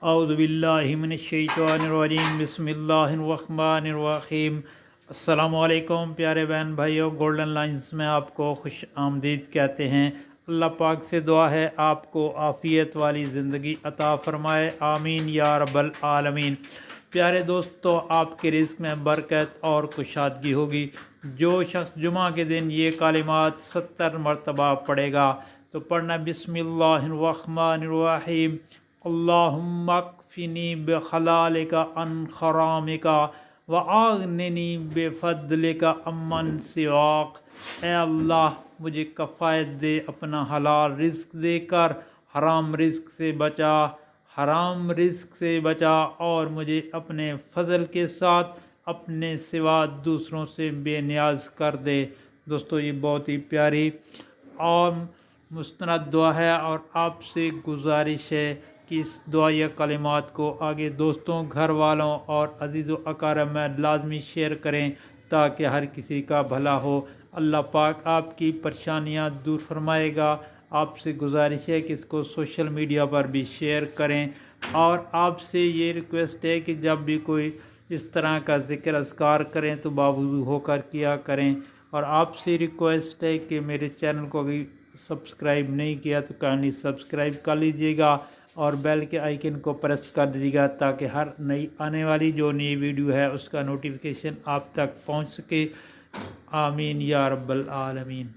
اعوذ باللہ من الشیطان الرجیم، بسم اللہ الرحمن الرحیم۔ السلام علیکم پیارے بہن بھائیوں، گولڈن لائنز میں آپ کو خوش آمدید کہتے ہیں۔ اللہ پاک سے دعا ہے آپ کو عافیت والی زندگی عطا فرمائے، آمین یا رب العالمین۔ پیارے دوستو، آپ کے رزق میں برکت اور کشادگی ہوگی۔ جو شخص جمعہ کے دن یہ کلمات 70 مرتبہ پڑھے گا تو پڑھنا بسم اللہ الرحمن الرحیم، اللہم اکفنی بخلالک عن حرامک واغننی بفضلک عمن سواک۔ اے اللہ، مجھے کفایت دے، اپنا حلال رزق دے کر حرام رزق سے بچا اور مجھے اپنے فضل کے ساتھ اپنے سوا دوسروں سے بے نیاز کر دے۔ دوستو، یہ بہت ہی پیاری اور مستند دعا ہے، اور آپ سے گزارش ہے کہ اس دعائیہ کلمات کو آگے دوستوں، گھر والوں اور عزیز و اقارب میں لازمی شیئر کریں تاکہ ہر کسی کا بھلا ہو۔ اللہ پاک آپ کی پریشانیاں دور فرمائے گا۔ آپ سے گزارش ہے کہ اس کو سوشل میڈیا پر بھی شیئر کریں، اور آپ سے یہ ریکویسٹ ہے کہ جب بھی کوئی اس طرح کا ذکر اذکار کریں تو باوضو ہو کر کیا کریں، اور آپ سے ریکویسٹ ہے کہ میرے چینل کو اگر سبسکرائب نہیں کیا تو کائنڈلی سبسکرائب کر لیجئے گا اور بیل کے آئیکن کو پریس کر دیجیے گا تاکہ ہر نئی آنے والی جو نئی ویڈیو ہے اس کا نوٹیفیکیشن آپ تک پہنچ سکے، آمین یا رب العالمین۔